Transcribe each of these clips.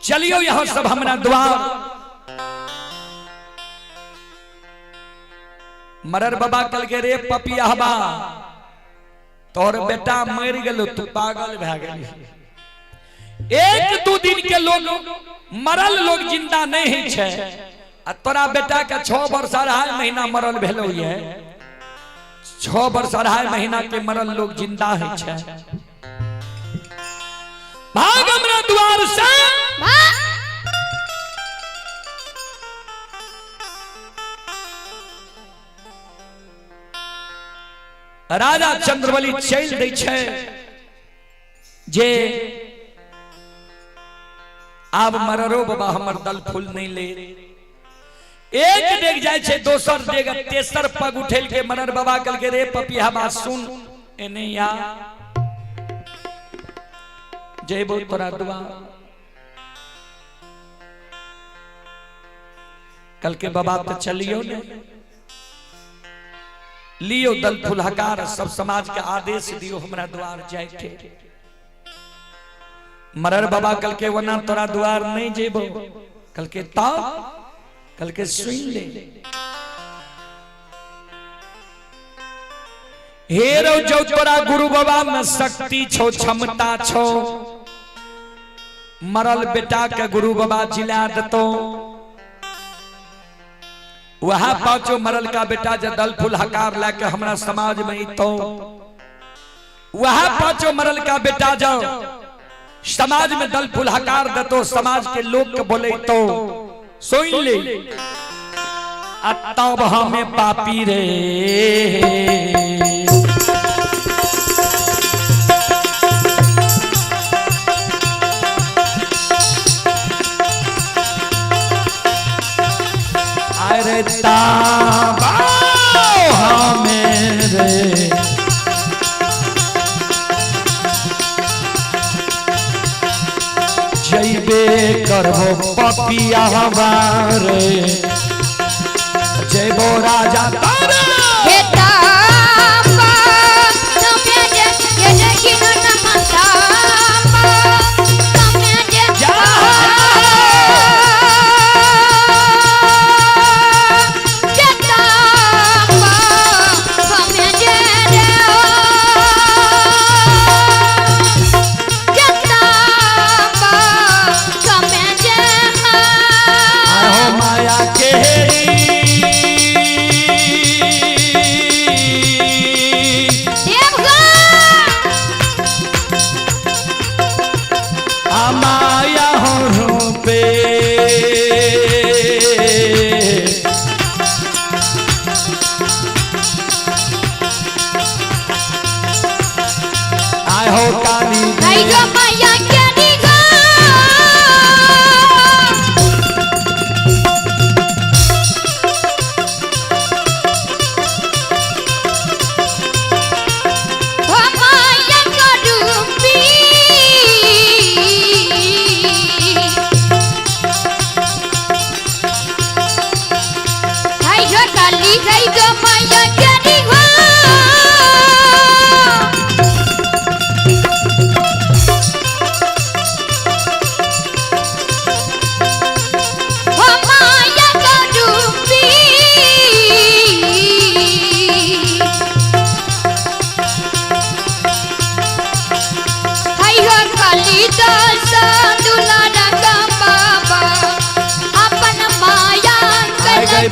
चलियो यहाँ सब हमरा द्वार। मरर बाबा कल के रे पपियाबा तोर बेटा मर गेलो तू पागल भै गेली। एक दू दिन के लोग मरल लोग जिंदा नहीं है छे आ तोरा बेटा के 6 वर्ष 2.5 महीना मरल भेलो ये। 6 वर्ष 2.5 महीना के मरल लोग जिंदा है छे। भाग हमरा द्वार से राजा चंद्रवली चल दै छे जे आब मररो बाबा हमर दल फूल नहीं ले। एक डेग जाय छे दोसर डेग तेसर पग उठेल के मरर बाबा कल के रे पपियाबा सुन एने या जेबो तोरा द्वार। कल के बाबा तो चलियो ने लियो दल फुलहकार सब समाज के आदेश दियो हमरा द्वार जाय के। मरर बाबा कल के वना तोरा द्वार नहीं जेबो। कल के ताव कल के सुन ले हेरो जो तोरा गुरु बाबा में शक्ति छो क्षमता छो। मरल बेटा के गुरु बाबा जिला दतो वहां पांचो मरल का बेटा जे दल फूल हकार लाके हमरा समाज में इतो वहां पांचो मरल का बेटा जाओ समाज में दल फूल हकार दतो समाज के लोग के बोले तो सुन ले तब हमें पापी रे अरे ताबा हमें रे जैबे करबो पपिया हमारे जैबो राजा तारे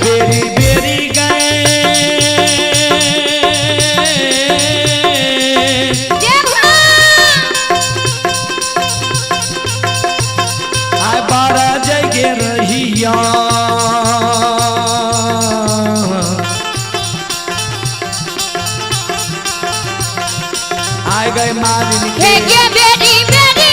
बेरी बेरी गए आय बारा जगे रहिया आय गए मालिनी के बेरी बेरी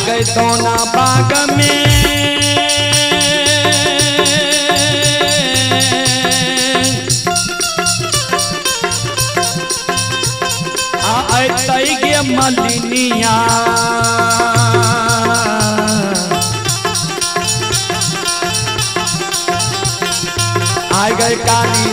गए दोना बाग में आए गे मलिनिया आए गए काली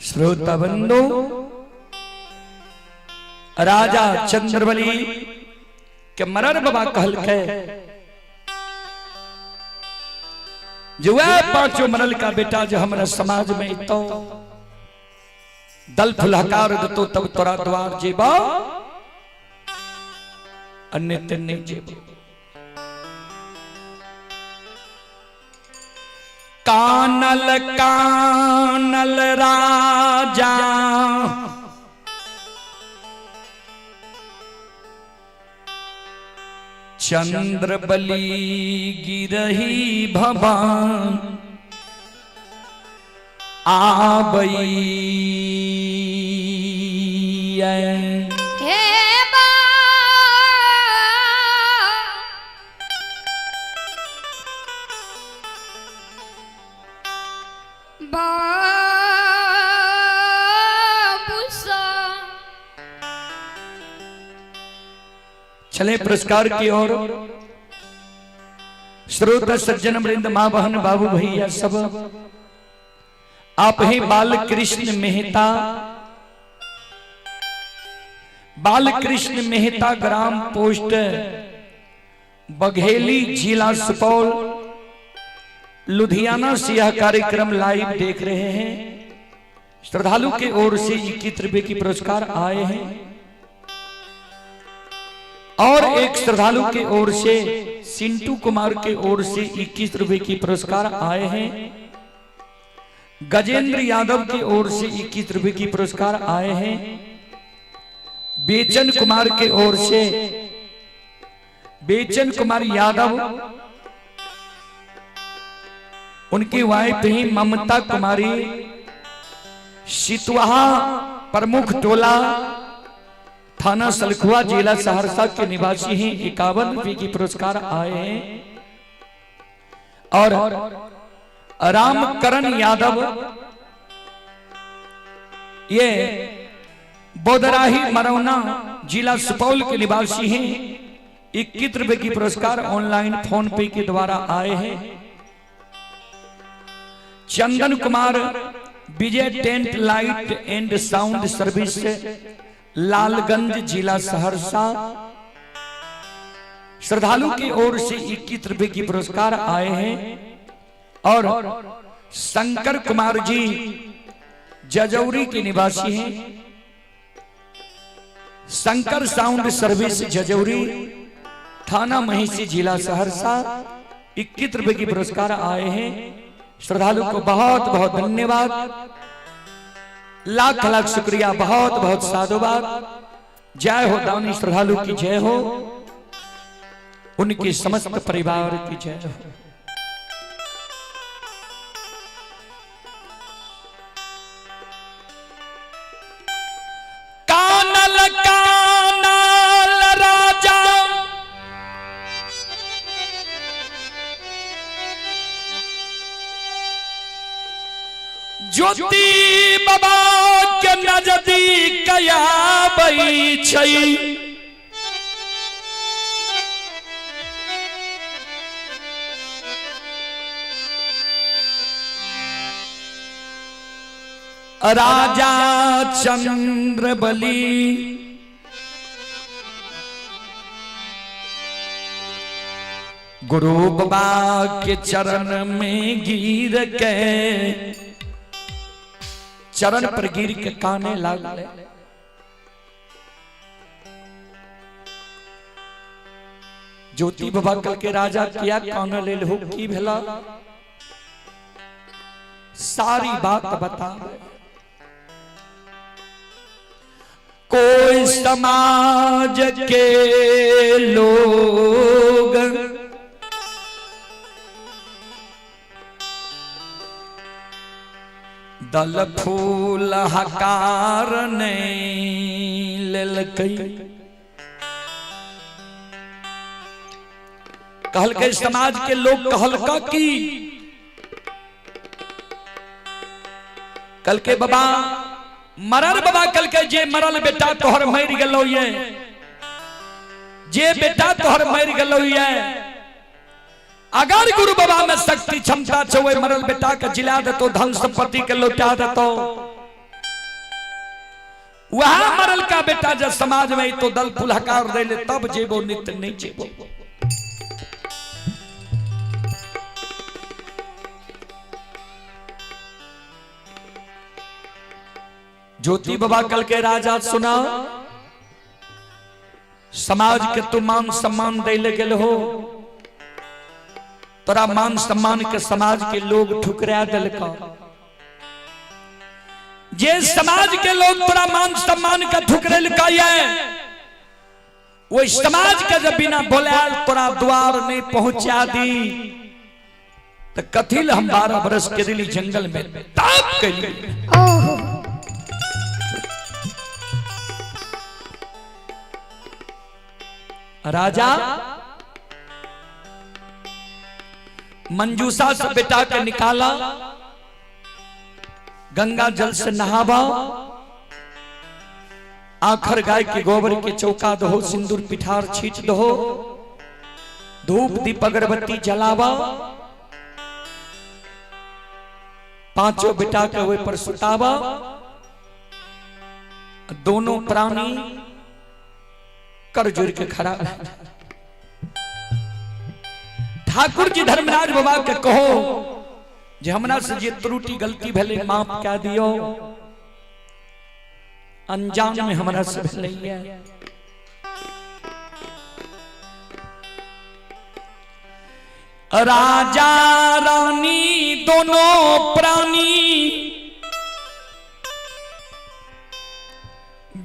श्रोता बंधु राजा चंद्रबली के मरर बाबा कहल के जो पांचों मरल का बेटा जो हमारे समाज में तो दल फुलहकार दतो तब तोरा द्वार जेबा अन्य तन्ने जेबा कानल कानल राजा चंद्रबली गिरही भवन आबई चले पुरस्कार की ओर। श्रोता सज्जन वृंद, मां बहन बाबू भैया सब, आप ही बाल कृष्ण मेहता, बाल कृष्ण मेहता, ग्राम पोस्ट बघेली, जिला सुपौल, लुधियाना से यह कार्यक्रम लाइव देख रहे हैं। श्रद्धालु के ओर से 21 रुपए की पुरस्कार आए हैं और एक श्रद्धालु के ओर से सिंटू कुमार के ओर से 21 रुपए की पुरस्कार आए हैं। गजेंद्र यादव की ओर से 21 रुपए की पुरस्कार आए हैं। बेचन कुमार के ओर से बेचन कुमार यादव, उनकी वाइफ ही ममता कुमारी, सितवाहा प्रमुख टोला, थाना सलखुआ, जिला सहरसा के निवासी हैं। 51 रुपए की पुरस्कार आए हैं। और रामकरण यादव, ये बोदराही मरौना, जिला सुपौल के निवासी हैं। 21 रुपए की पुरस्कार ऑनलाइन फोन पे के द्वारा आए हैं। Chandan Kumar, Vijay tent light and sound service, Lalganj, जिला सहरसा, श्रद्धालु की ओर से 21 रुपए की पुरस्कार आए हैं। और शंकर कुमार जी जजौरी के निवासी हैं। शंकर साउंड सर्विस जजौरी, थाना महिषी, जिला सहरसा, 21 रुपए की पुरस्कार आए हैं। श्रद्धालु को बहुत बहुत धन्यवाद, लाख लाख शुक्रिया, बहुत बहुत साधुवाद। जय हो दानी श्रद्धालु की जय हो, उनके समस्त परिवार की जय हो। कानल कानल राजा ज्योति बाबा के नजदीक आबै छै, राजा चंद्रबली गुरु बाबा के चरण में गिर के, चरण पर गिर के काने लागले। ज्योति बाबा कल के राजा किया कान ले लो की भेला, सारी बात बता। कोई समाज के लोग दल फूल हकार नहीं लेलकई। कहल के समाज के लोग कहल का की कल के बाबा मरल, बाबा कल के जे मरल बेटा तोहर मर गलो ये, जे बेटा तोहर मर गलो ये। अगर गुरु बाबा में शक्ति क्षमता छे वो मरल बेटा के जिला देतो, धन संपत्ति के लौटा देतो। वहां मरल का बेटा जब समाज में तो दल फुलहकार दे ले तब जेबो, नित्य नहीं जेबो। ज्योति बाबा कल के राजा सुना, समाज के तू मान सम्मान दे ले गेल हो, तोरा मान सम्मान के समाज के लोग ठुकरा दिलका। जे समाज के लोग तोरा मान सम्मान का ठुकरेलका ये, वो समाज के जब बिना बोलाल तोरा द्वार नहीं पहुंचा दी तो कथिल हम 12 बरस के दिल्ली जंगल में ताप के लिए। राजा मंजूषा से बेटा के निकाला, गंगा जल से नहावा, आखर गाय के गोबर के चौका दहो, सिंदूर पिठार छींच दहो, धूप दीप अगरबत्ती जलावा, पांचों बेटा के वे पर सुतावा। दोनों प्राणी कर जुड़ के खड़ा। ठाकुर जी धर्मराज बाबा के कहो जे हमरा से जे त्रुटि गलती भेले माफ क्या दियो, अनजान में हमरा से भेले। राजा रानी दोनों प्राणी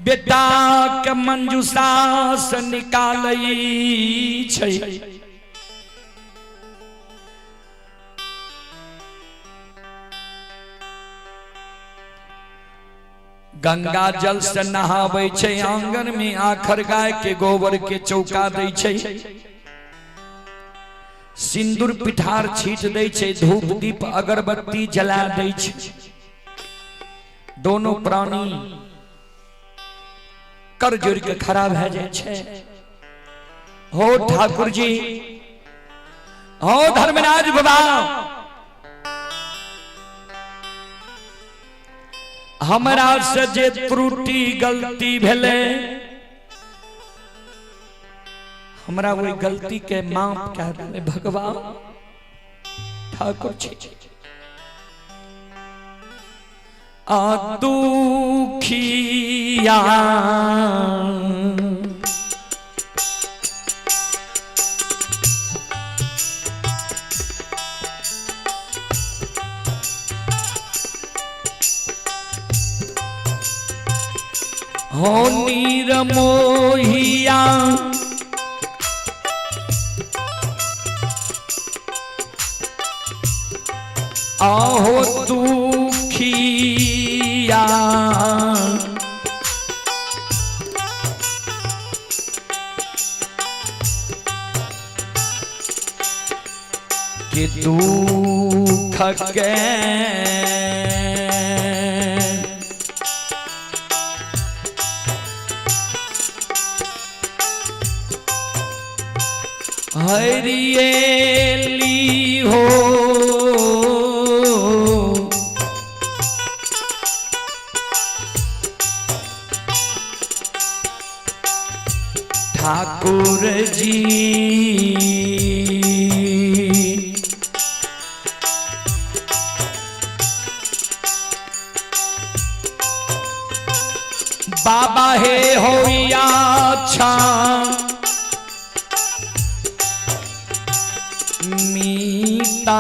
बेटा के मंजूषा से निकालई छै। गंगा जल से नहावे छै, आंगन में आखर गाय के गोबर के चौका दै छै, सिंदूर पिठार छीट दै छै, धूप दीप अगरबत्ती जला दै छै। दोनों प्राणी कर जोड़ के खड़ा भे जाय छै। हो ठाकुर जी, हो धर्मराज बाबा, हमरा से जे त्रुटि गलती भेले, हमरा वही गलती के माफ कह दे भगवान। ठाकुर जी आ दुखिया हो नीरमोहिया आहो दुखिया के दुख के हरियली हो ठाकुर जी बाबा हे होइया अच्छा मीता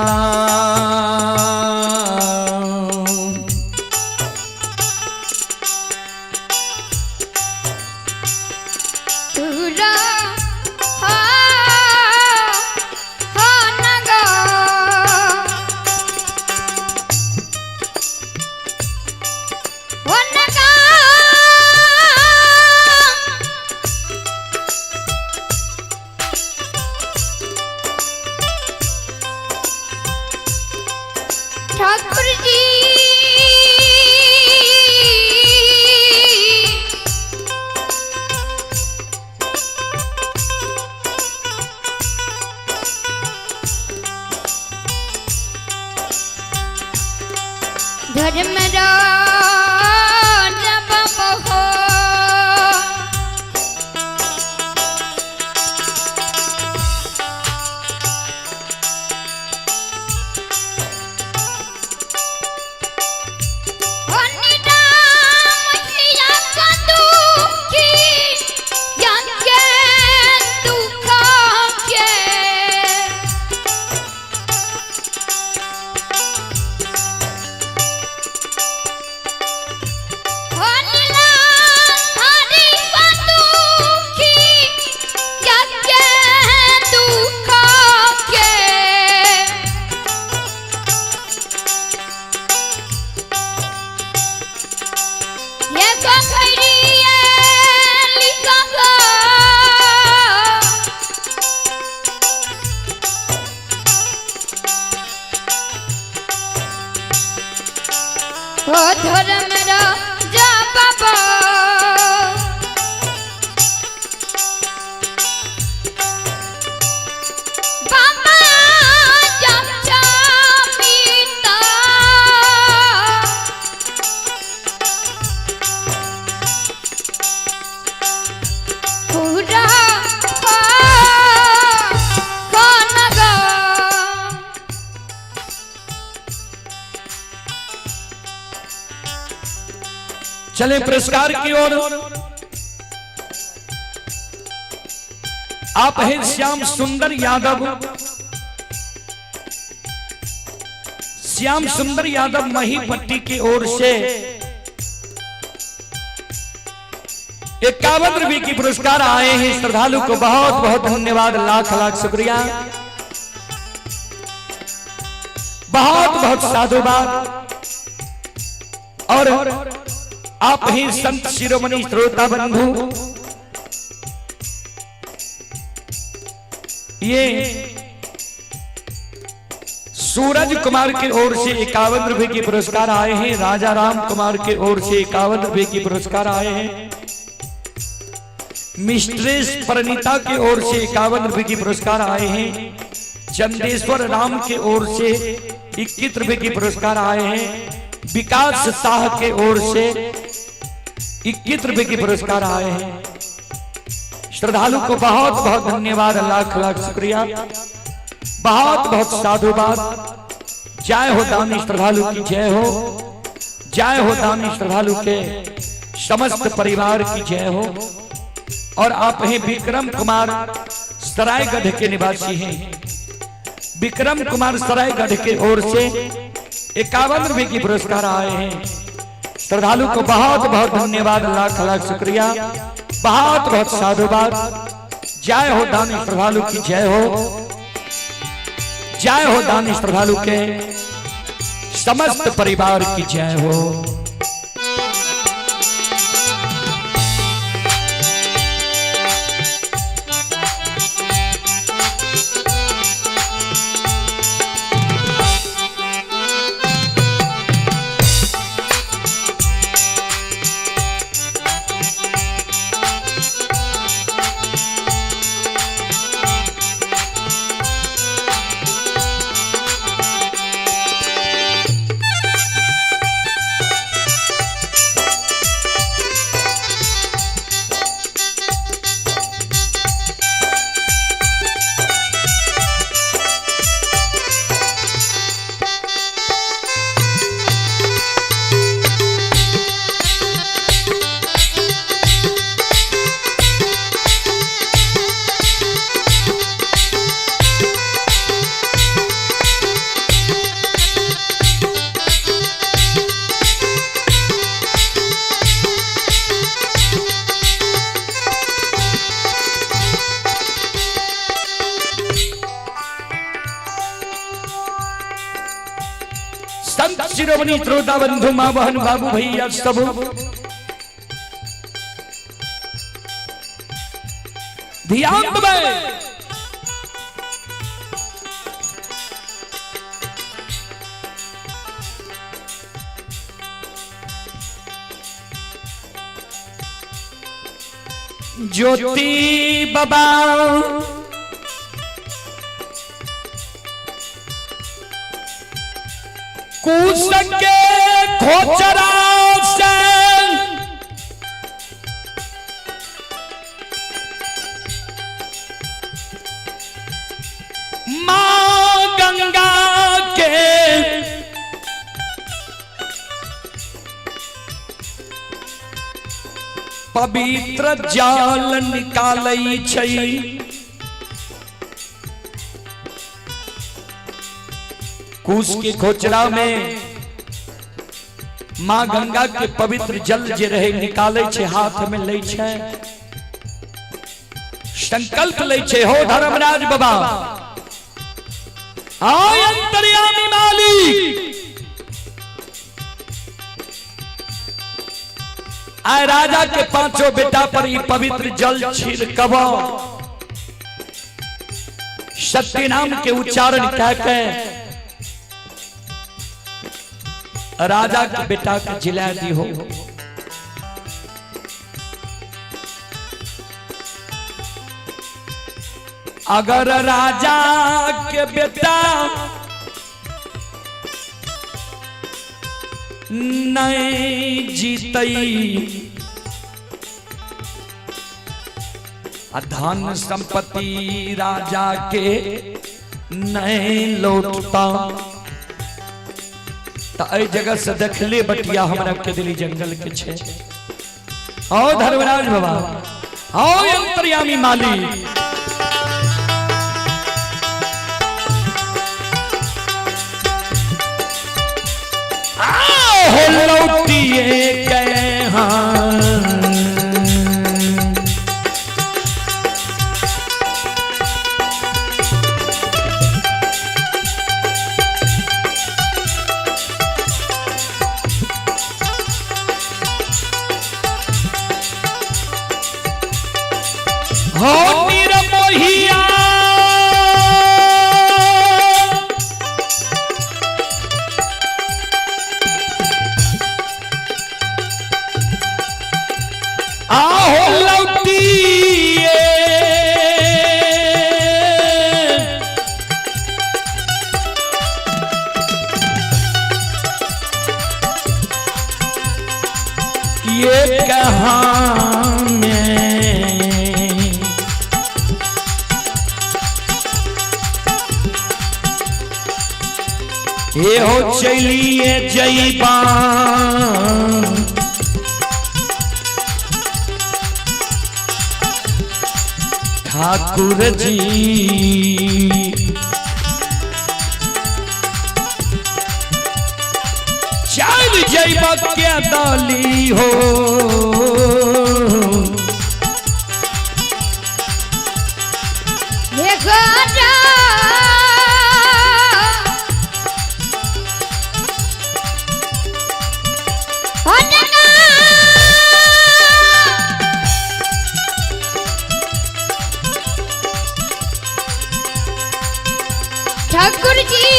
ठाकुर जी धर्मराज बाबा धर्मराजा बाबा बाबा जमचा मीता पूरा खानगा चले पुरस्कार की ओर। आप हैं श्याम सुंदर यादव। श्याम सुंदर यादव महीपट्टी की ओर से 51 रुपये की पुरस्कार आए हैं। श्रद्धालु को बहुत बहुत धन्यवाद, लाख लाख शुक्रिया, बहुत बहुत साधुवाद। और आप ही संत शिरोमणि श्रोता बंधु, ये सूरज कुमार की ओर से 51 रुपए की पुरस्कार आए हैं। राजा राम कुमार की ओर से 51 रुपए की पुरस्कार आए हैं। मिस्ट्रेस परिणीता की ओर से 51 रुपए की पुरस्कार आए हैं। चंदेश्वर राम की ओर से 21 रुपए की पुरस्कार आए हैं। विकास शाह के ओर से 21 रुपए की पुरस्कार आए हैं। श्रद्धालु को बहुत बहुत धन्यवाद, लाख लाख शुक्रिया, बहुत बहुत साधुवाद। जय हो दानी श्रद्धालु की जय हो, जय हो दानी श्रद्धालु के समस्त परिवार की जय हो। और आप हैं विक्रम कुमार सरायगढ़ के निवासी हैं। विक्रम कुमार सरायगढ़ के ओर से 51 रुपए की पुरस्कार आए हैं। श्रद्धालु को बहुत बहुत धन्यवाद, लाख लाख शुक्रिया, बहुत बहुत साधुवाद। जय हो दानी श्रद्धालु की जय हो, जय हो दानी श्रद्धालु के समस्त परिवार की जय हो। शिरोमणि श्रोता बंधु माँ बहन बाबू भैया सब ध्यान दबाए। ज्योति बाबा कूस के खोचरा से मां गंगा के पवित्र जाल निकालै छै। कूस के खोचरा में मां गंगा के पवित्र जल जे रहे निकाले छे, हाथ में ले छे, संकल्प ले छे, हो धर्मराज बाबा आय अंतर्यामी मालिक आय राजा के पांचों बेटा पर ये पवित्र जल छिड़कबो। सत्य नाम के उच्चारण कह के राजा के बेटा के जिला दी हो। अगर राजा के बेटा नहीं जीतई, धन संपत्ति राजा के नहीं लौटता, तो जगह से देखले बटिया हमरा के दिली जंगल के छे। आओ धर्मराज बाबा, आओ अंतर्यामी मालिक, आओ लौटिए गए हाँ। हो निरमोहिया आओ लौटिए ये कहाँ में ये हो चलिए जईबा ठाकुर जी, चल जईबा क्या डाली हो। ठाकुर जी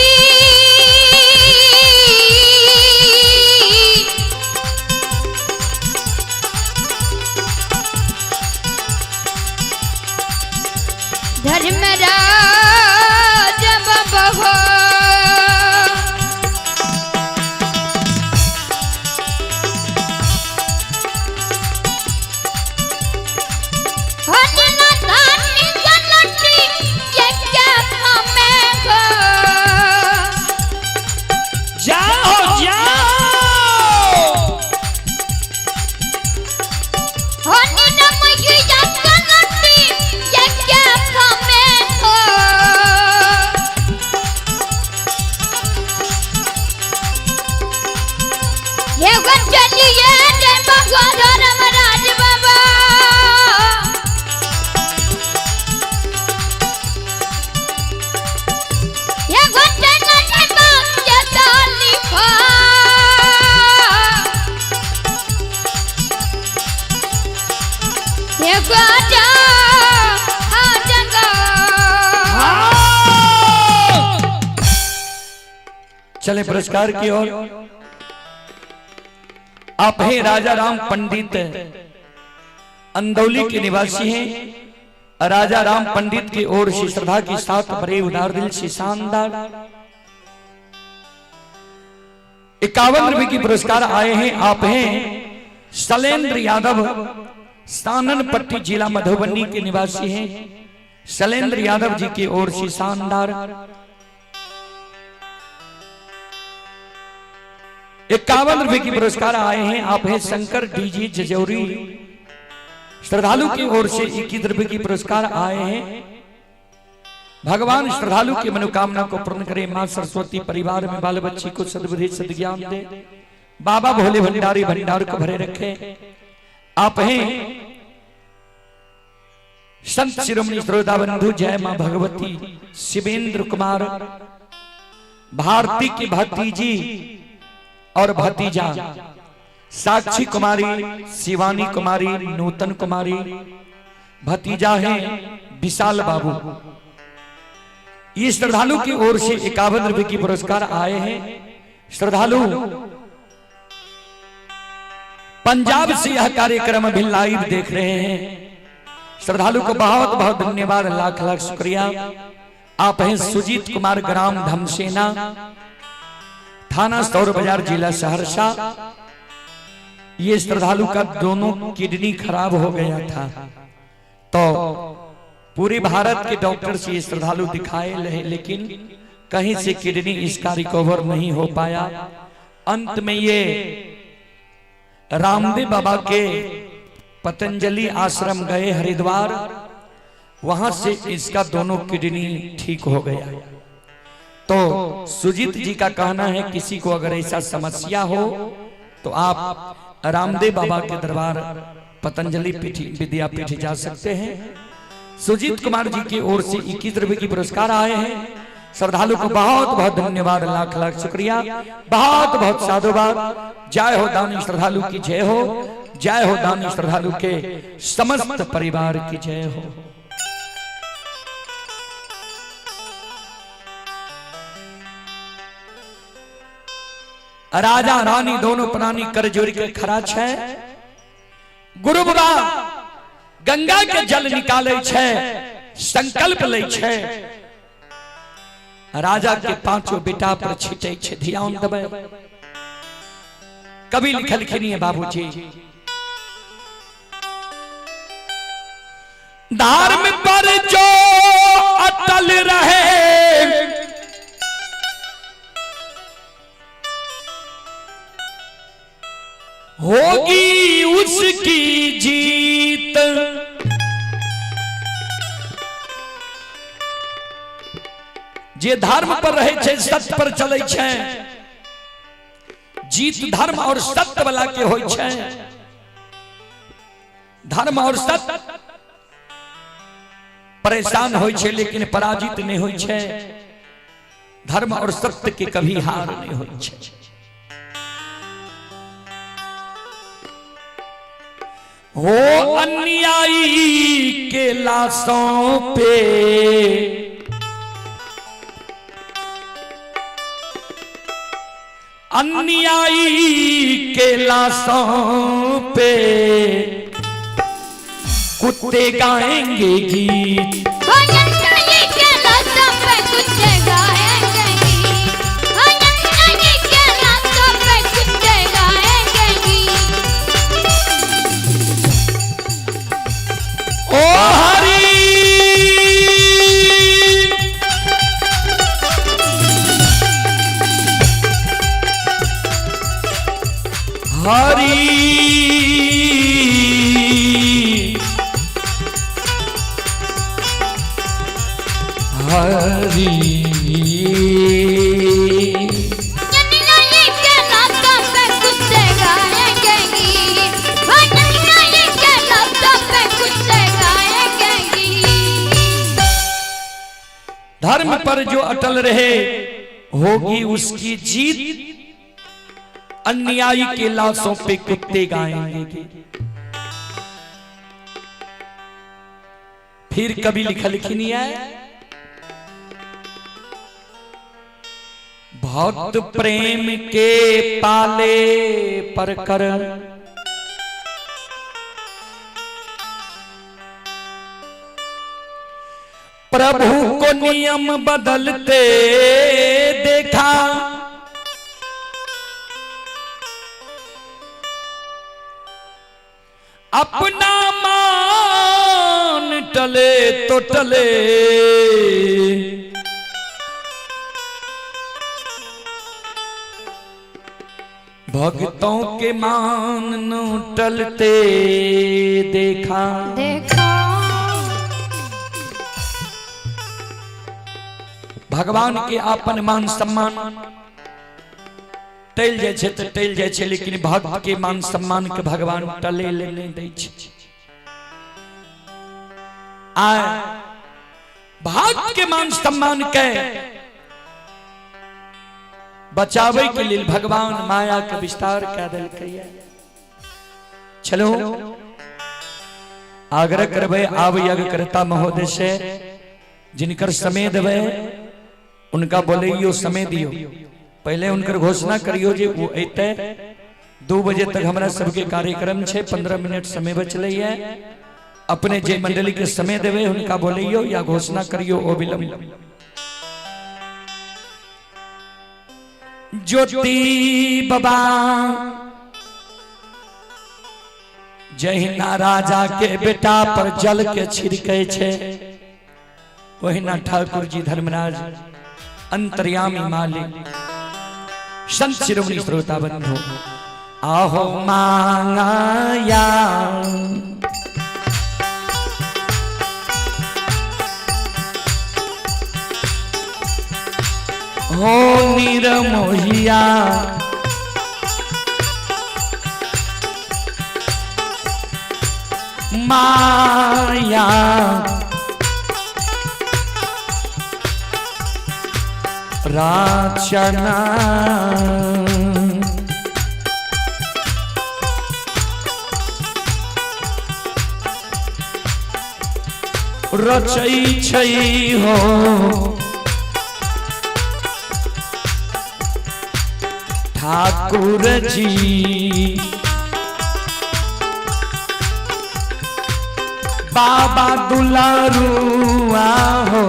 धर्मराज बाबा हो, हो चले पुरस्कार की ओर। आप हैं राजा राम पंडित, अंदौली के निवासी हैं। राजा राम पंडित की ओर से श्रद्धा के साथ बड़े उदार दिल से शानदार 51 रुपए की पुरस्कार आए हैं। आप हैं शैलेंद्र यादव, सानन पट्टी जिला मधुबनी के निवासी हैं। शैलेंद्र यादव जी की ओर से शानदार 51 रुपए की पुरस्कार आए हैं। आप हैं शंकर डीजी जजौरी, श्रद्धालु की ओर से 21 रुपए की पुरस्कार आए हैं। भगवान श्रद्धालु की मनोकामना को पूर्ण करे। मां सरस्वती परिवार में बाल बच्ची को सद्बुद्धि सद्ज्ञान दे। बाबा भोले भंडारी भंडार को भरे रखे। आप हैं संत शिरोमणि श्रोता बंधु जय मां भगवती शिवेंद्र कुमार, भारती की भतीजी और भतीजा साक्षी कुमारी, शिवानी कुमारी, नूतन कुमारी, भतीजा है विशाल बाबू। ये श्रद्धालु की ओर से 51 रुपए की पुरस्कार आए हैं। श्रद्धालु पंजाब से यह कार्यक्रम भी लाइव देख रहे हैं। श्रद्धालु को बहुत बहुत धन्यवाद, लाख लाख शुक्रिया। आप हैं सुजीत कुमार, ग्राम धमसेना, थाना सौर बाजार, जिला सहरसा। ये श्रद्धालु का दोनों किडनी खराब हो गया था, तो पूरे भारत के डॉक्टर से ये श्रद्धालु दिखाए रहे, लेकिन कहीं से किडनी इसका रिकवर नहीं हो पाया। अंत में ये रामदेव बाबा के पतंजलि आश्रम गए हरिद्वार, वहां से इसका दोनों किडनी ठीक हो गया। तो सुजीत जी का कहना है किसी को अगर ऐसा समस्या हो तो आप रामदेव बाबा के दरबार पतंजलि विद्यापीठ जा सकते हैं। सुजीत कुमार जी की ओर से 21 रुपए की पुरस्कार आए हैं। श्रद्धालु को बहुत बहुत धन्यवाद, लाख लाख शुक्रिया, बहुत बहुत साधुवाद। जय हो दानी श्रद्धालु की जय हो, जय हो दानी श्रद्धालु के समस्त परिवार की जय हो। राजा रानी दोनों प्राणी कर जोड़ के खड़ा छे। गुरु बाबा गंगा के जल निकाले छे, संकल्प ले छे। राजा के पांचों बेटा पर छिटे छे, ध्यान देबे। कभी लिखलखिन है बाबूजी, धर्म पर जो अटल रहे होगी उसकी जीत। जे धर्म पर रहे छे, सत्य पर चले छे, जीत धर्म और सत्य वाला के होय छे। धर्म और सत्य परेशान होय छे लेकिन पराजित नहीं होय छे। धर्म और सत्य के कभी हार नहीं होय छे। हो अन्यायी के लाशों पे अन्यायी के लाशों पे कुत्ते गाएंगे गीत। अन्यायी के लाशों पे कुत्ते गाएंगे गीत। अन्यायी के लाशों पे कुत्ते गाएंगे गीत। ओ हरि हरि हरि अन्यायी के लाशों पे कुत्ते गाएंगे गीत। अन्यायी के लाशों पे कुत्ते गाएंगे गीत। धर्म पर जो अटल रहे होगी उसकी जीत। अन्यायी के लाशों पे कुत्ते गाएंगे। फिर कभी लिखा लिखी नहीं है, बहुत प्रेम के पाले पर कर प्रभु को नियम बदलते देखा, अपना मान टले तो टले, भक्तों के मान न टलते देखा। भगवान के आपन मान सम्मान टल जाय छै त टल जाय छै, लेकिन भक्त के मान सम्मान के भगवान टले ले नहीं दै छै। आ भक्त के मान सम्मान के बचावे के लिए भगवान माया के विस्तार कह देलकै। चलो आग्रह करबे आब यज्ञ करता महोदय से, जिनकर समय देवे उनका बोलियो समय दियो, पहले उनकर घोषणा करियो जे वो अते 2 बजे तक हमरा सबके कार्यक्रम छे, 15 मिनट समय बचले है। अपने जे मंडली के समय देवे उनका बोलियो या घोषणा करियो ओ विलंब। ज्योति बाबा जहिना राजा के बेटा पर जल के छिड़के छे, वहिना ठाकुर जी धर्मराज अंतर्यामी मालिक संत शिरोमणि श्रोता बंधु आहो मांगाया हो निरमोहिया माया राचना रचई छई हो ठाकुर जी बाबा दुलारुआ हो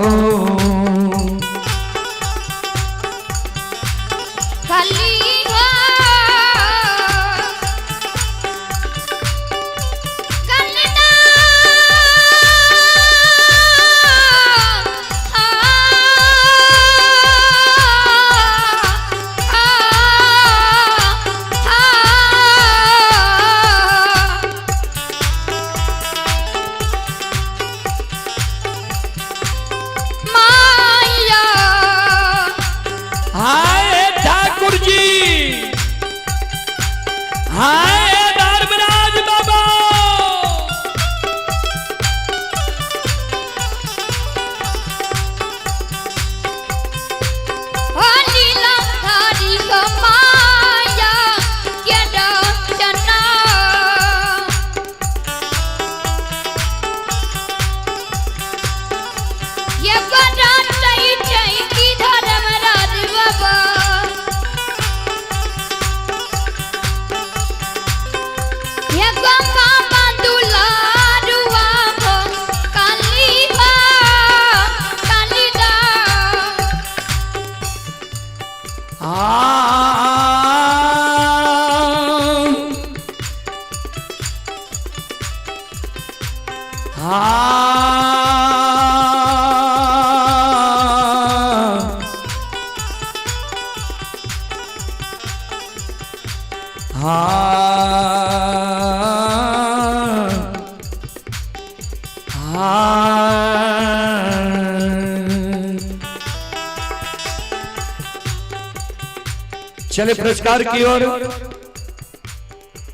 चले पुरस्कार की ओर।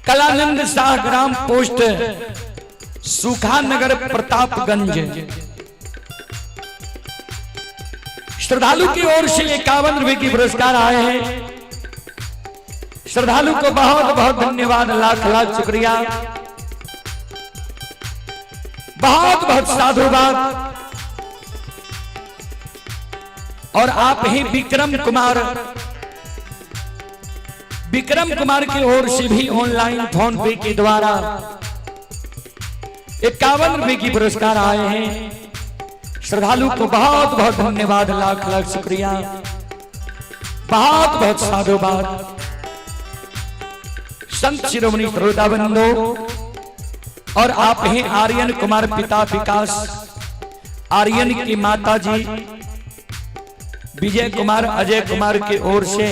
कलानंद शाह ग्राम पोस्ट सूखा नगर प्रतापगंज, श्रद्धालु की ओर से 51 रुपए की पुरस्कार आए हैं। श्रद्धालु को बहुत बहुत धन्यवाद, लाख लाख शुक्रिया, बहुत बहुत साधुवाद। और आप ही विक्रम कुमार विक्रम कुमार की ओर से भी ऑनलाइन फोन पे के द्वारा 51 रुपए की पुरस्कार आए हैं। श्रद्धालु को बहुत बहुत धन्यवाद, लाख लाख शुक्रिया, बहुत बहुत साधुवाद। संत शिरोमणि श्रोता बंधु और आप हैं आर्यन कुमार पिता विकास, आर्यन की माता जी विजय कुमार अजय कुमार की ओर से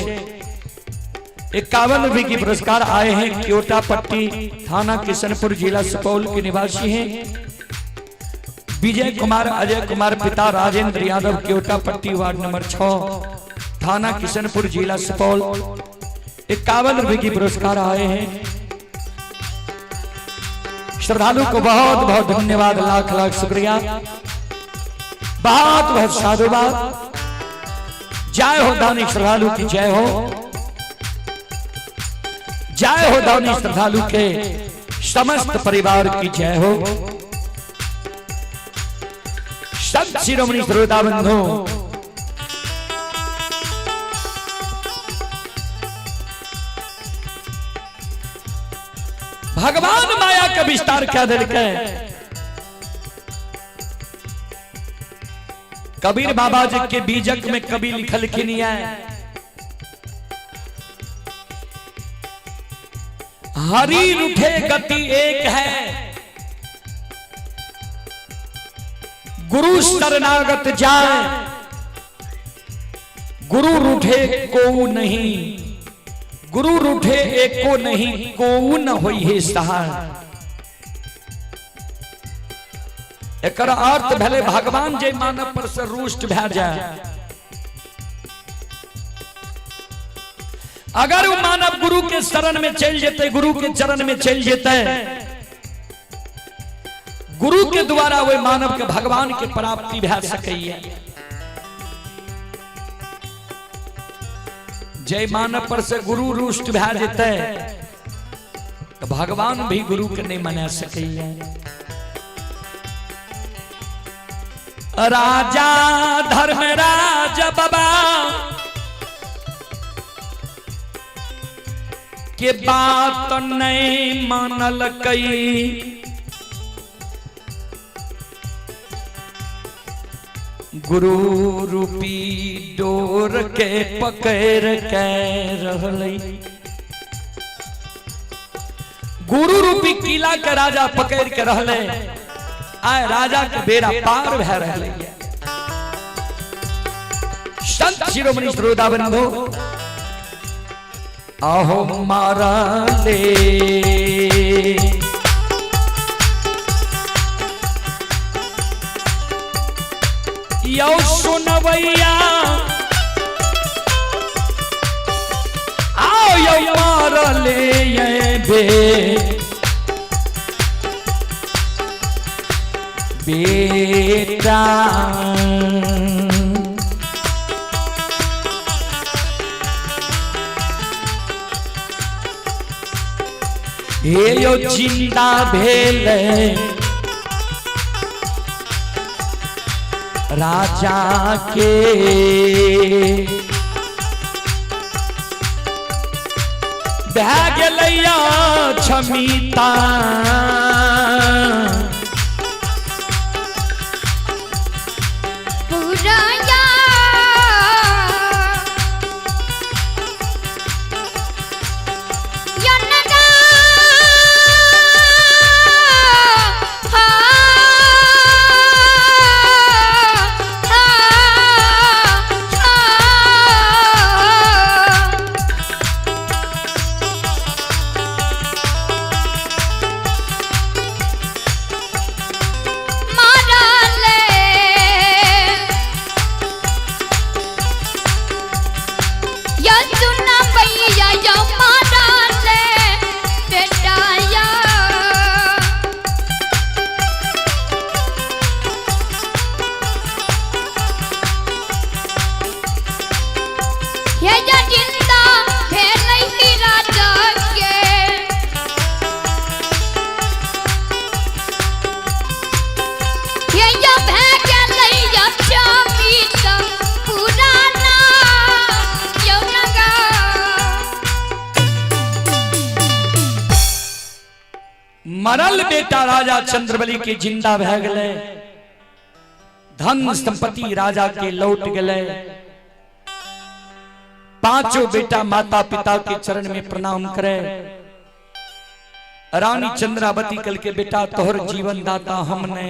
51 रुपए की पुरस्कार आए हैं। क्योटा पट्टी थाना किशनपुर जिला सुपौल के निवासी हैं विजय कुमार अजय कुमार पिता राजेंद्र यादव, क्योटा पट्टी वार्ड नंबर 6 थाना किशनपुर जिला सुपौल। 51 रुपए की पुरस्कार आए हैं। श्रद्धालु को बहुत बहुत धन्यवाद, लाख लाख शुक्रिया, बहुत बहुत साधुवाद। जय हो दानी श्रद्धालु की जय हो, जय हो दानी श्रद्धालु के समस्त परिवार की जय हो। संत शिरोमणि श्रोता बंधु भगवान माया का विस्तार क्या दिलके कबीर बाबा जी के बीजक में कभी लिखल की नहीं है, हरि रूठे गति एक है, गुरु शरणागत जाए, गुरु रूठे को नहीं, गुरु रूठे एक को नहीं, को न होई है सहाय। एकर अर्थ भले भगवान जय मानव पर से रुष्ट भै जाए, अगर वो मानव गुरु के शरण में चल जेते, गुरु के चरण में चल जेते, गुरु के द्वारा वो मानव के भगवान के प्राप्ति भै सकैया। जय मानव पर से गुरु रुष्ट भै जेते तो भगवान भी गुरु के नहीं मना सकैया। राजा धर्मराज बाबा के बात नहीं मानल कई, गुरु रूपी डोर के पकड़ के रहलई, गुरु रूपी किला के राजा पकड़ के रहले, आए राजा के बेड़ा पार भै रहले। संत शिरोमणि श्रोता बंधु आहो मारा ले, यो सुनवैया आओ यो मारा ले ये बेटा, हे यो जिंदा भेल राजा के, भै गेलैया क्षमिता, मरल बेटा राजा चंद्रबली के जिंदा भै गए, धन संपत्ति राजा के लौट गए। पांचों बेटा माता पिता के चरण में प्रणाम करे। रानी चंद्रावती कल के बेटा तोहर जीवन दाता हमने,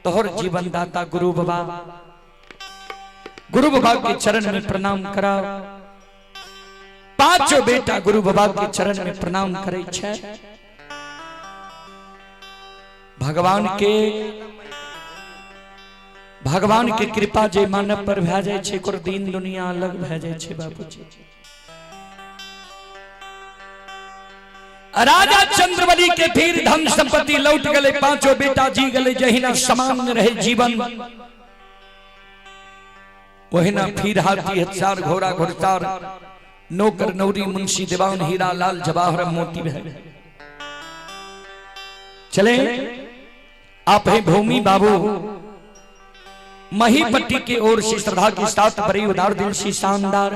तोहर जीवन दाता गुरु बाबा, गुरु बाबा के चरण में प्रणाम करा। पांचों बेटा गुरु बाबा के चरण में प्रणाम करे छे। भगवान के कृपा जे मानव पर भै जाय छे, ओकर दिन दुनिया अलग भै जाय छे बाबूजी। राजा चंद्रबली के फिर धन संपत्ति लौट गए, पांचों बेटा जी गए। जहिना सामान्य रहे जीवन, वहिना फिर हाथी हथियार घोड़ा घुड़सवार नौकर नौरी मुंशी दीवान हीरा लाल जवाहर मोती भै गए। चले आप है भूमि बाबू महीपट्टी की ओर से श्रद्धा के साथ बड़ी उदार दिल से शानदार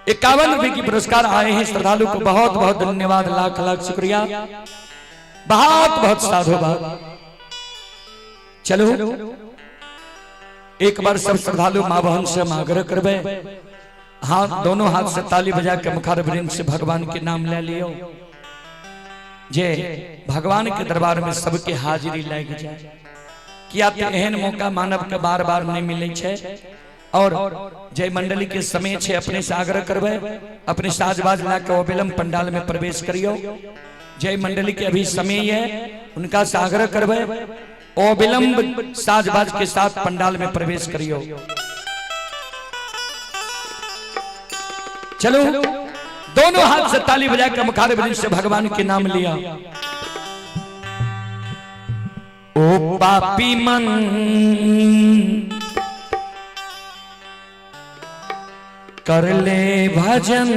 51 रुपए की पुरस्कार आए हैं। श्रद्धालु को बहुत बहुत धन्यवाद, लाख लाख शुक्रिया, बहुत बहुत साधुवाद। चलो एक बार सब श्रद्धालु मां बहन से हम आग्रह करबे, हाथ दोनों हाथ से ताली बजा के मुखार वृंद से भगवान के नाम ले लियो, जे भगवान के दरबार में सबके हाजिरी लग जाए। किया तो एहन मौका मानव के बार बार नहीं मिले छे। और जय मंडली के समय छे, अपने से आग्रह करबे, अपने साजबाज लाके अविलंब पंडाल में प्रवेश करियो। जय मंडली के अभी समय है, उनका से आग्रह करबे, अविलंब साजबाज के साथ पंडाल में प्रवेश करियो। चलो दोनों हाथ से ताली बजा कर मुखार वृंद से भगवान के नाम लिया। ओ पापी मन कर ले भजन,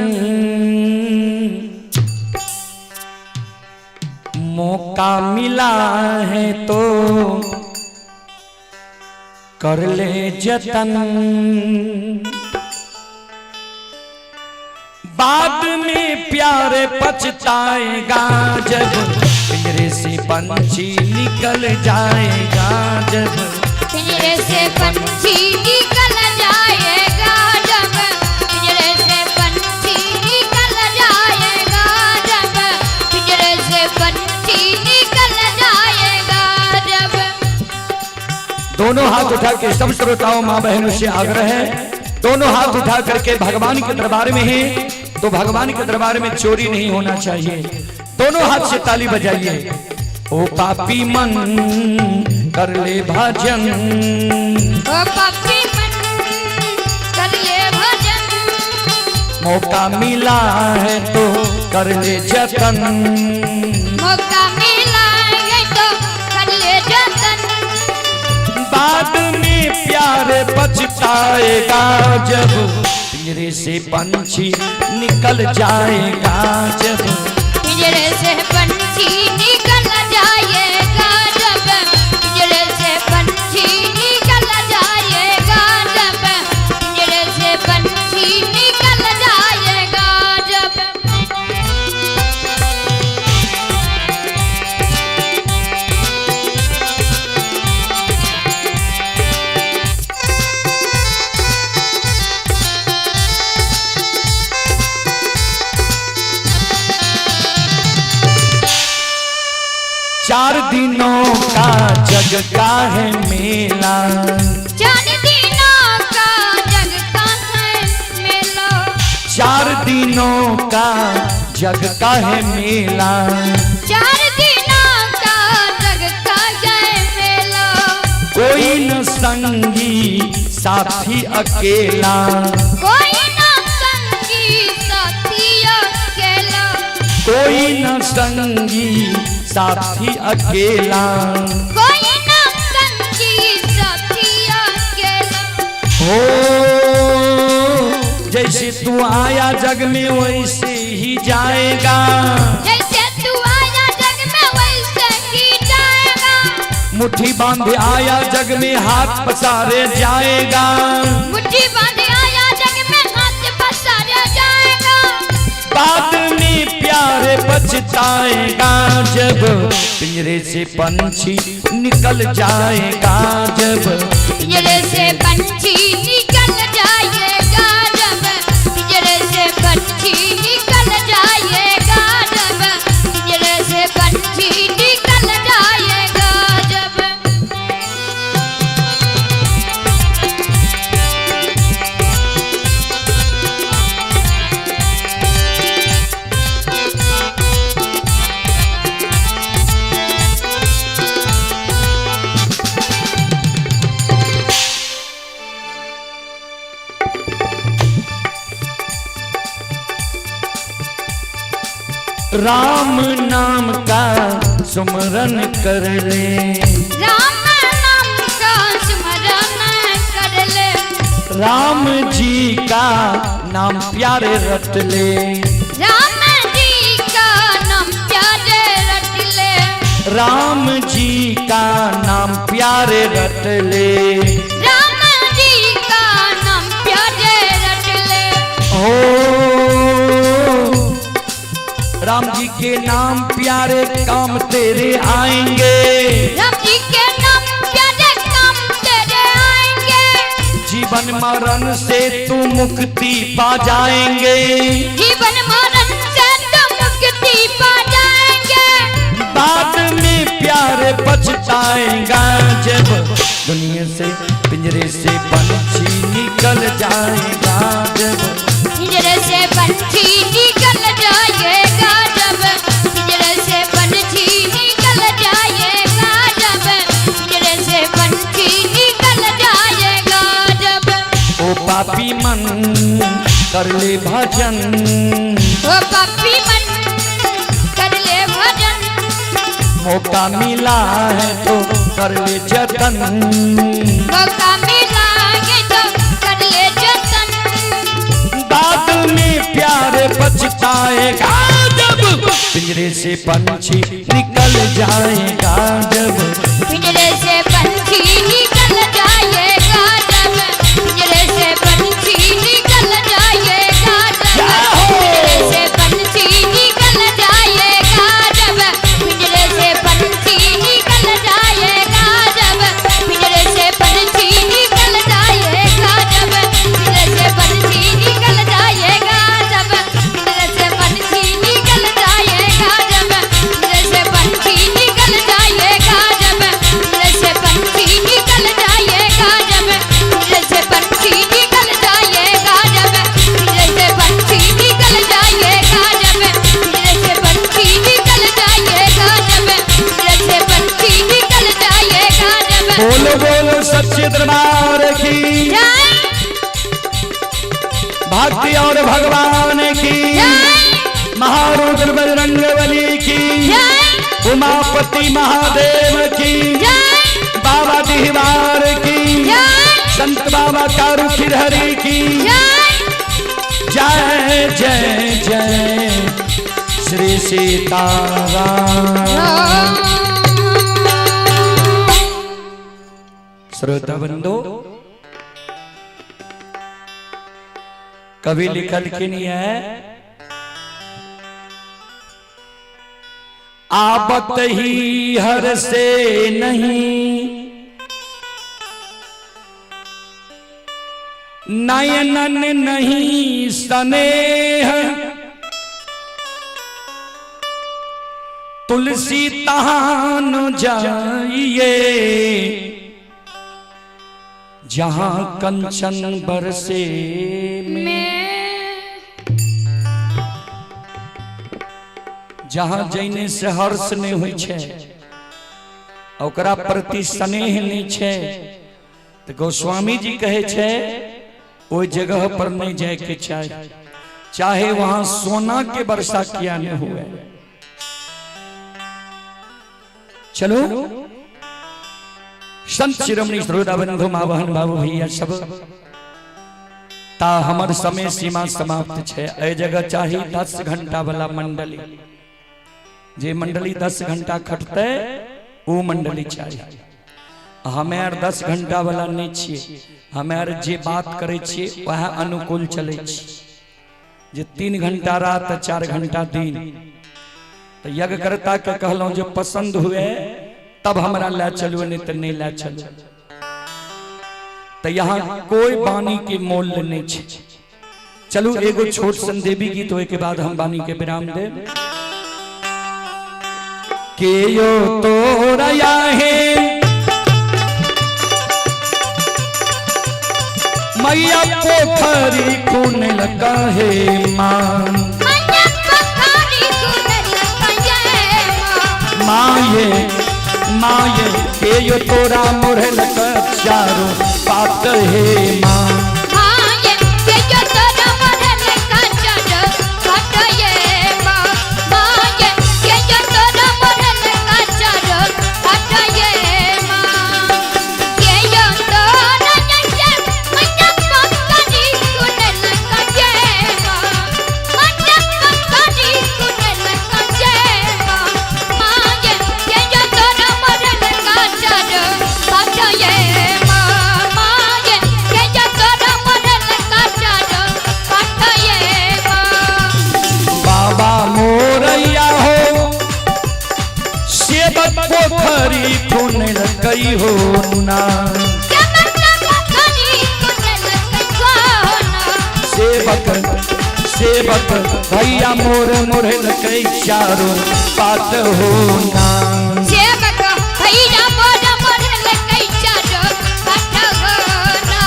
मौका मिला है तो कर ले जतन, बाद में प्यारे पछताएगा जब पिंजरे से पंछी निकल जाएगा, जब पिंजरे से पंछी निकल जाएगा, जब पिंजरे से पंछी निकल जाएगा, जब पिंजरे से पंछी निकल जाएगा, जब। दोनों हाथ उठा के सब श्रोताओं मां बहनों से आग्रह है, दोनों हाथ उठा करके भगवान के दरबार में है तो भगवान के दरबार में चोरी नहीं होना चाहिए। दोनों हाथ से ताली बजाइए। ओ पापी मन कर ले भजन, ओ पापी मन कर ले भजन, मौका मिला है तो कर ले जतन, मौका मिला है तो कर ले जतन, बाद में प्यार पछताएगा जब पिंजरे से पंछी निकल जाएगा, जब पिंजरे से पंछी निकल जाएगा, जब पिंजरे से पंछी निकल जाएगा, जब पिंजरे से पंछी निकल जाएगा, जब। चार दिनों का जग का है मेला, 4 दिनों का जग का है मेला, 4 दिनों का जग का है मेला, 4 दिनों का जग का है मेला, कोई न संगी साथी अकेला, कोई ना संगी साथी अकेला, कोई न संगी साथी अकेला, कोई ना संगी साथी अकेला। हो जैसे तू आया जग में वैसे ही जाएगा, जैसे तू आया जग में वैसे ही जाएगा, मुट्ठी बांधे आया जग में हाथ पसारे जाएगा, मुट्ठी बांधे आया जग में हाथ पसारे जाएगा, बाद में प्यारे पछताएगा जब पिंजरे से पंछी निकल जाएगा जब पिंजरे से पंछी निकल जाएगा जब पिंजरे से पंछी निकल जाएगा जब पिंजरे से पंछी निकल जाएगा जब राम नाम का सुमरन कर ले राम नाम का स्मरण कर ले राम जी का नाम प्यारे रट ले राम जी का नाम प्यारे रट ले राम जी का नाम प्यारे रट ले राम जी का नाम प्यारे रट ले ओ राम जी के नाम प्यारे काम तेरे आएंगे राम जी के नाम प्यारे काम तेरे आएंगे जीवन मरण से तू मुक्ति पा जाएंगे जीवन मरण से तो मुक्ति पा जाएंगे बाद में प्यारे पछताएगा जब दुनिया से पिंजरे से पंछी निकल जाएगा जब पिंजरे से पंछी निकल जाएगा जब पिंजरे से पंछी निकल जाएगा जब पिंजरे से पंछी निकल जाएगा जब ओ पापी मन कर ले भजन ओ पापी मन कर ले भजन मौका मिला है तो कर ले जतन मौका मिला है तो कर ले जतन बाद में प्यारे पछताएगा जब पिंजरे से पंछी निकल जाएगा जब पिंजरे से पंछी निकल जाएगा जब पिंजरे से पंछी निकल जाएगा जब पिंजरे से पंछी निकल जाएगा जब पिंजरे से पंछी निकल जाएगा जब पिंजरे से पंछी निकल जाएगा जब पिंजरे से पंछी निकल जाएगा जब पिंजरे से पंछी निकल जाएगा जब पिंजरे से पंछी निकल जाएगा जब पिंजरे से पंछी निकल जाएगा जब पिंजरे से पंछी निकल जाएगा जब पिंजरे से पंछी निकल जाएगा जब पिंजरे से पंछी निकल जाएगा जब पिंजरे से पंछी निकल जाएगा जब बोलो बोलो सच्चे दरबार की जय भक्ति और भगवान की जय महारुद्र बजरंगबली की जय उमापति महादेव की जय बाबा दिहवार की जय संत बाबा कारू खिरहरी की जय जय जय श्री सीताराम। श्रोता बंधु कभी लिखल की नहीं है आबत ही हर से नहीं नयनन नहीं स्नेह तुलसी तहान जाइए जहां कंचन बरसे जहां जैने से हर्ष नहीं हुई छे ओकरा प्रति स्नेह नहीं छे तो गोस्वामी जी कहे छे वो जगह पर नहीं जाए के चाहे चाहे वहां सोना के वर्षा किया न हुए। चलो संत शिरोमणि श्रोता बंधु माँ बहन बाबू भैया सब ता हमर समय सीमा समाप्त छे। ए जगह चाहिए 10 घंटा वाला मंडली जे मंडली 10 घंटा खटते वो मंडली चाहिए। हमें 10 घंटा वाला नहीं छे हमें जे बात करे छे वह अनुकूल चले छे जे 3 घंटा रात 4 घंटा दिन तो यज्ञ करता के कहलौं जो पसंद हुए तब हमरा ला चलो, नहीं तो नहीं ला चलो। तो यहाँ कोई बानी के मोल नहीं छे। चलो एगो छोट सन देवी गीत होए के बाद हम बानी के विराम दे। के यो तोरया है मैया पोखरी खून लगा है मान, माये माये के यो तोरा मोरे लगा चारों बात है माँ। पोखरी खून लगई हो ना, सेवक सेवक भैया मोर मोरे लगई चारों बात हो ना, सेवक भैया मोर मोरे लगई चारों बात हो ना,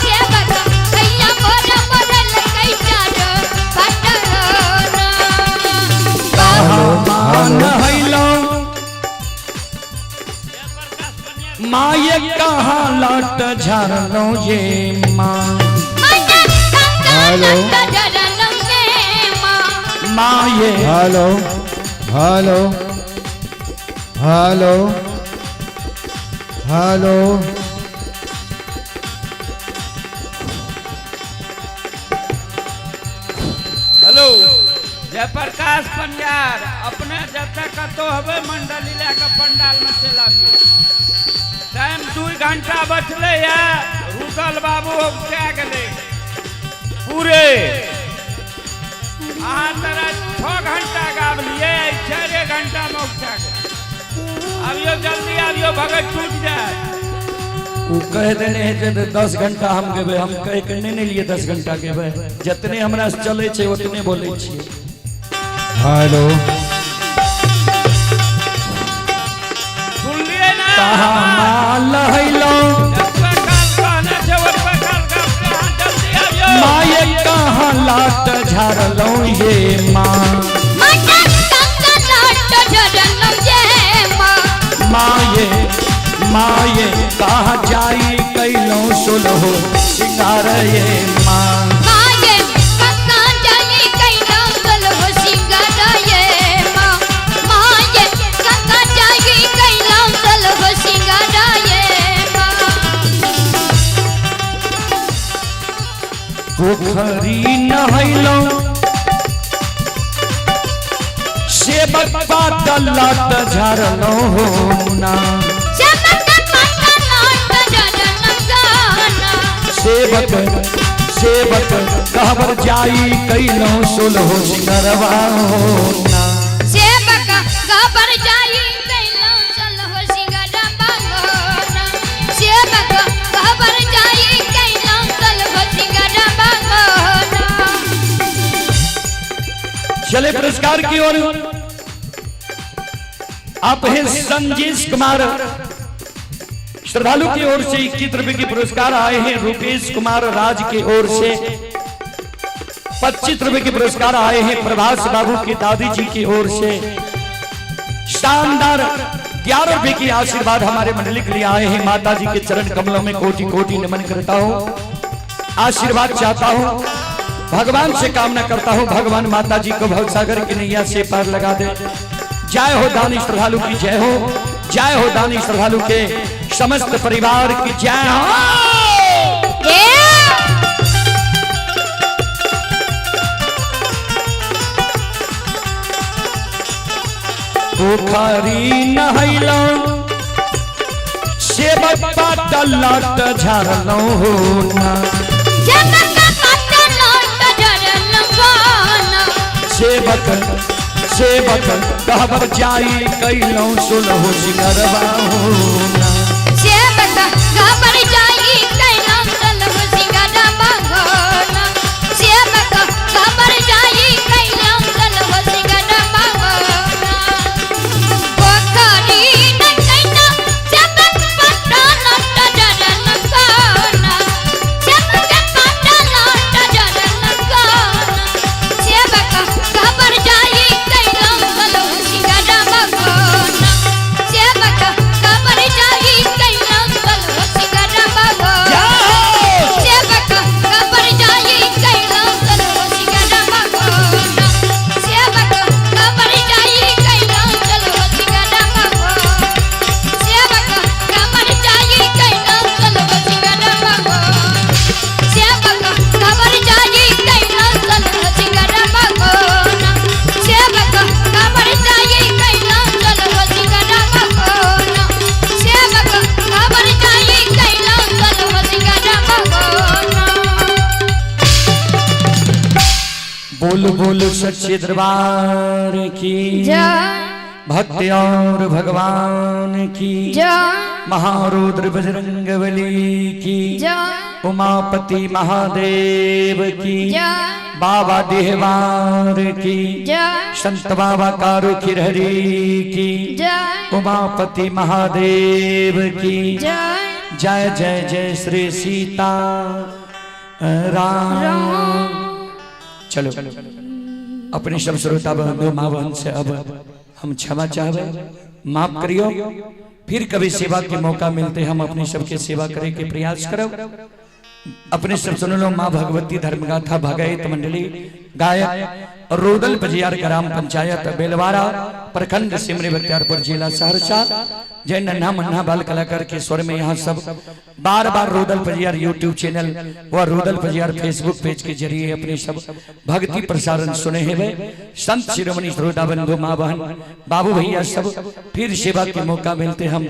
सेवक भैया मोर मोरे लगई चारों बात हो ना। मान हैलो माये कहाँ लाट झारलो ये माँ, हेलो माये hello hello hello hello hello Jayprakash पंजार अपने जते कतो हवे मंडली लेके पंडाल में चलाबियो। टाइम 2 घंटा बचले या रुकल बाबू उठा गेले पूरे अहाँ तरह 6 घंटा गाब लिए 4 घंटा में उठा गए। अबियो जल्दी अबियो भगत छूट जाए। वो कह देने है 10 घंटा हम गेबे, हम कह के नहीं लिए 10 घंटा गेबे, जितने हमरा से चले छे उतने बोले छी। हेलो सुन लिए ना कहाँ माल हैलो माये कहाँ लाट झारलो ये माँ, माये माये कहाँ जाई कैलो सुलहो सिंगार ये माँ, पोखरी नहैलो सेवक बात लाट झारलो हो ना, सेवक सेवक कहबर जाई कैलो सुलहो सिंगरवा हो ना, सेवक गबर जाई कैलो सुलहो सिंगरवा हो ना, सेवक गबर जाई कैलो सुलहो सिंगरवा हो ना। चले पुरस्कार की ओर। आप हैं संजीश कुमार, श्रद्धालु की ओर से 21 रुपए के पुरस्कार आए हैं। रुपेश कुमार राज की ओर से 25 रुपए के पुरस्कार आए हैं। प्रभास बाबू की दादी जी की ओर से शानदार 11 रुपए की आशीर्वाद हमारे मंडली के लिए आए हैं। माता जी के चरण कमलों में कोटि कोटि नमन करता हूँ, आशीर्वाद चाहता हूँ, भगवान से कामना करता हूँ भगवान माता जी को भवसागर की नैया से पार लगा दे। जय हो दानी श्रद्धालु की जय हो, जय हो दानी श्रद्धालु के समस्त परिवार की जय हो। पोखरी नहैलो सेवक बात लाट झारलो हो ना, सेवक सेवक कहबर जाई कैलौ सुनहु सिंगरवा होना सेवक घबर जाई कैलौ सुनहु सिंगरवा होना सेवक घबर जाई कैलौ सुनहु सिंगरवा होना पोखरी न कैना सेवक पटल टजरन कोना सेवक पटल टजरन कोना सेवक घबर जाई कैलौ सुनहु सिंगरवा होना सेवक घबर जाई कैलौ सुनहु सिंगरवा होना सेवक घबर जाई कैलौ सुनहु सिंगरवा होना सेवक घबर जाई कैलौ सुनहु सिंगरवा होना सेवक घबर जाई कैलौ सुनहु सिंगरवा होना सेवक घबर जाई कैलौ सुनहु सिंगरवा होना सेवक घबर जाई कैलौ सुनहु सिंगरवा होना सेवक घबर जाई कैलौ सुनहु सिंगरवा होना बोल बोल सच्चे दरबार की जय भक्त और भगवान की जय महारुद्र बजरंगबली की जय उमापति महादेव की जय बाबा देहवार की जय संत बाबा कारू खिरहरी की जय उमापति महादेव की जय जय जय जय श्री सीता राम। चलो अपने सब श्रोता बंधु माँ बहन से अब हम क्षमा चाहवे, माफ करियो। फिर कभी सेवा के मौका मिलते हम अपने सबके सेवा करे के प्रयास करो। अपने सब सुन लो माँ भगवती धर्मगाथा भगत मंडली गायक रोदल बजियार ग्राम पंचायत बेलवारा प्रखंड सिमरी बख्तियारपुर जिला सहरसा। जय नन्हा मन्हा बाल कलाकार के स्वर में यहाँ सब बार बार रोदल बजियार यूट्यूब चैनल व रोदल बजियार फेसबुक पेज के जरिए अपने सब भक्ति प्रसारण सुने हुए संत शिरोमणि श्रोता बंधु माँ बहन बाबू भैया सब फिर सेवा के मौका मिलते हम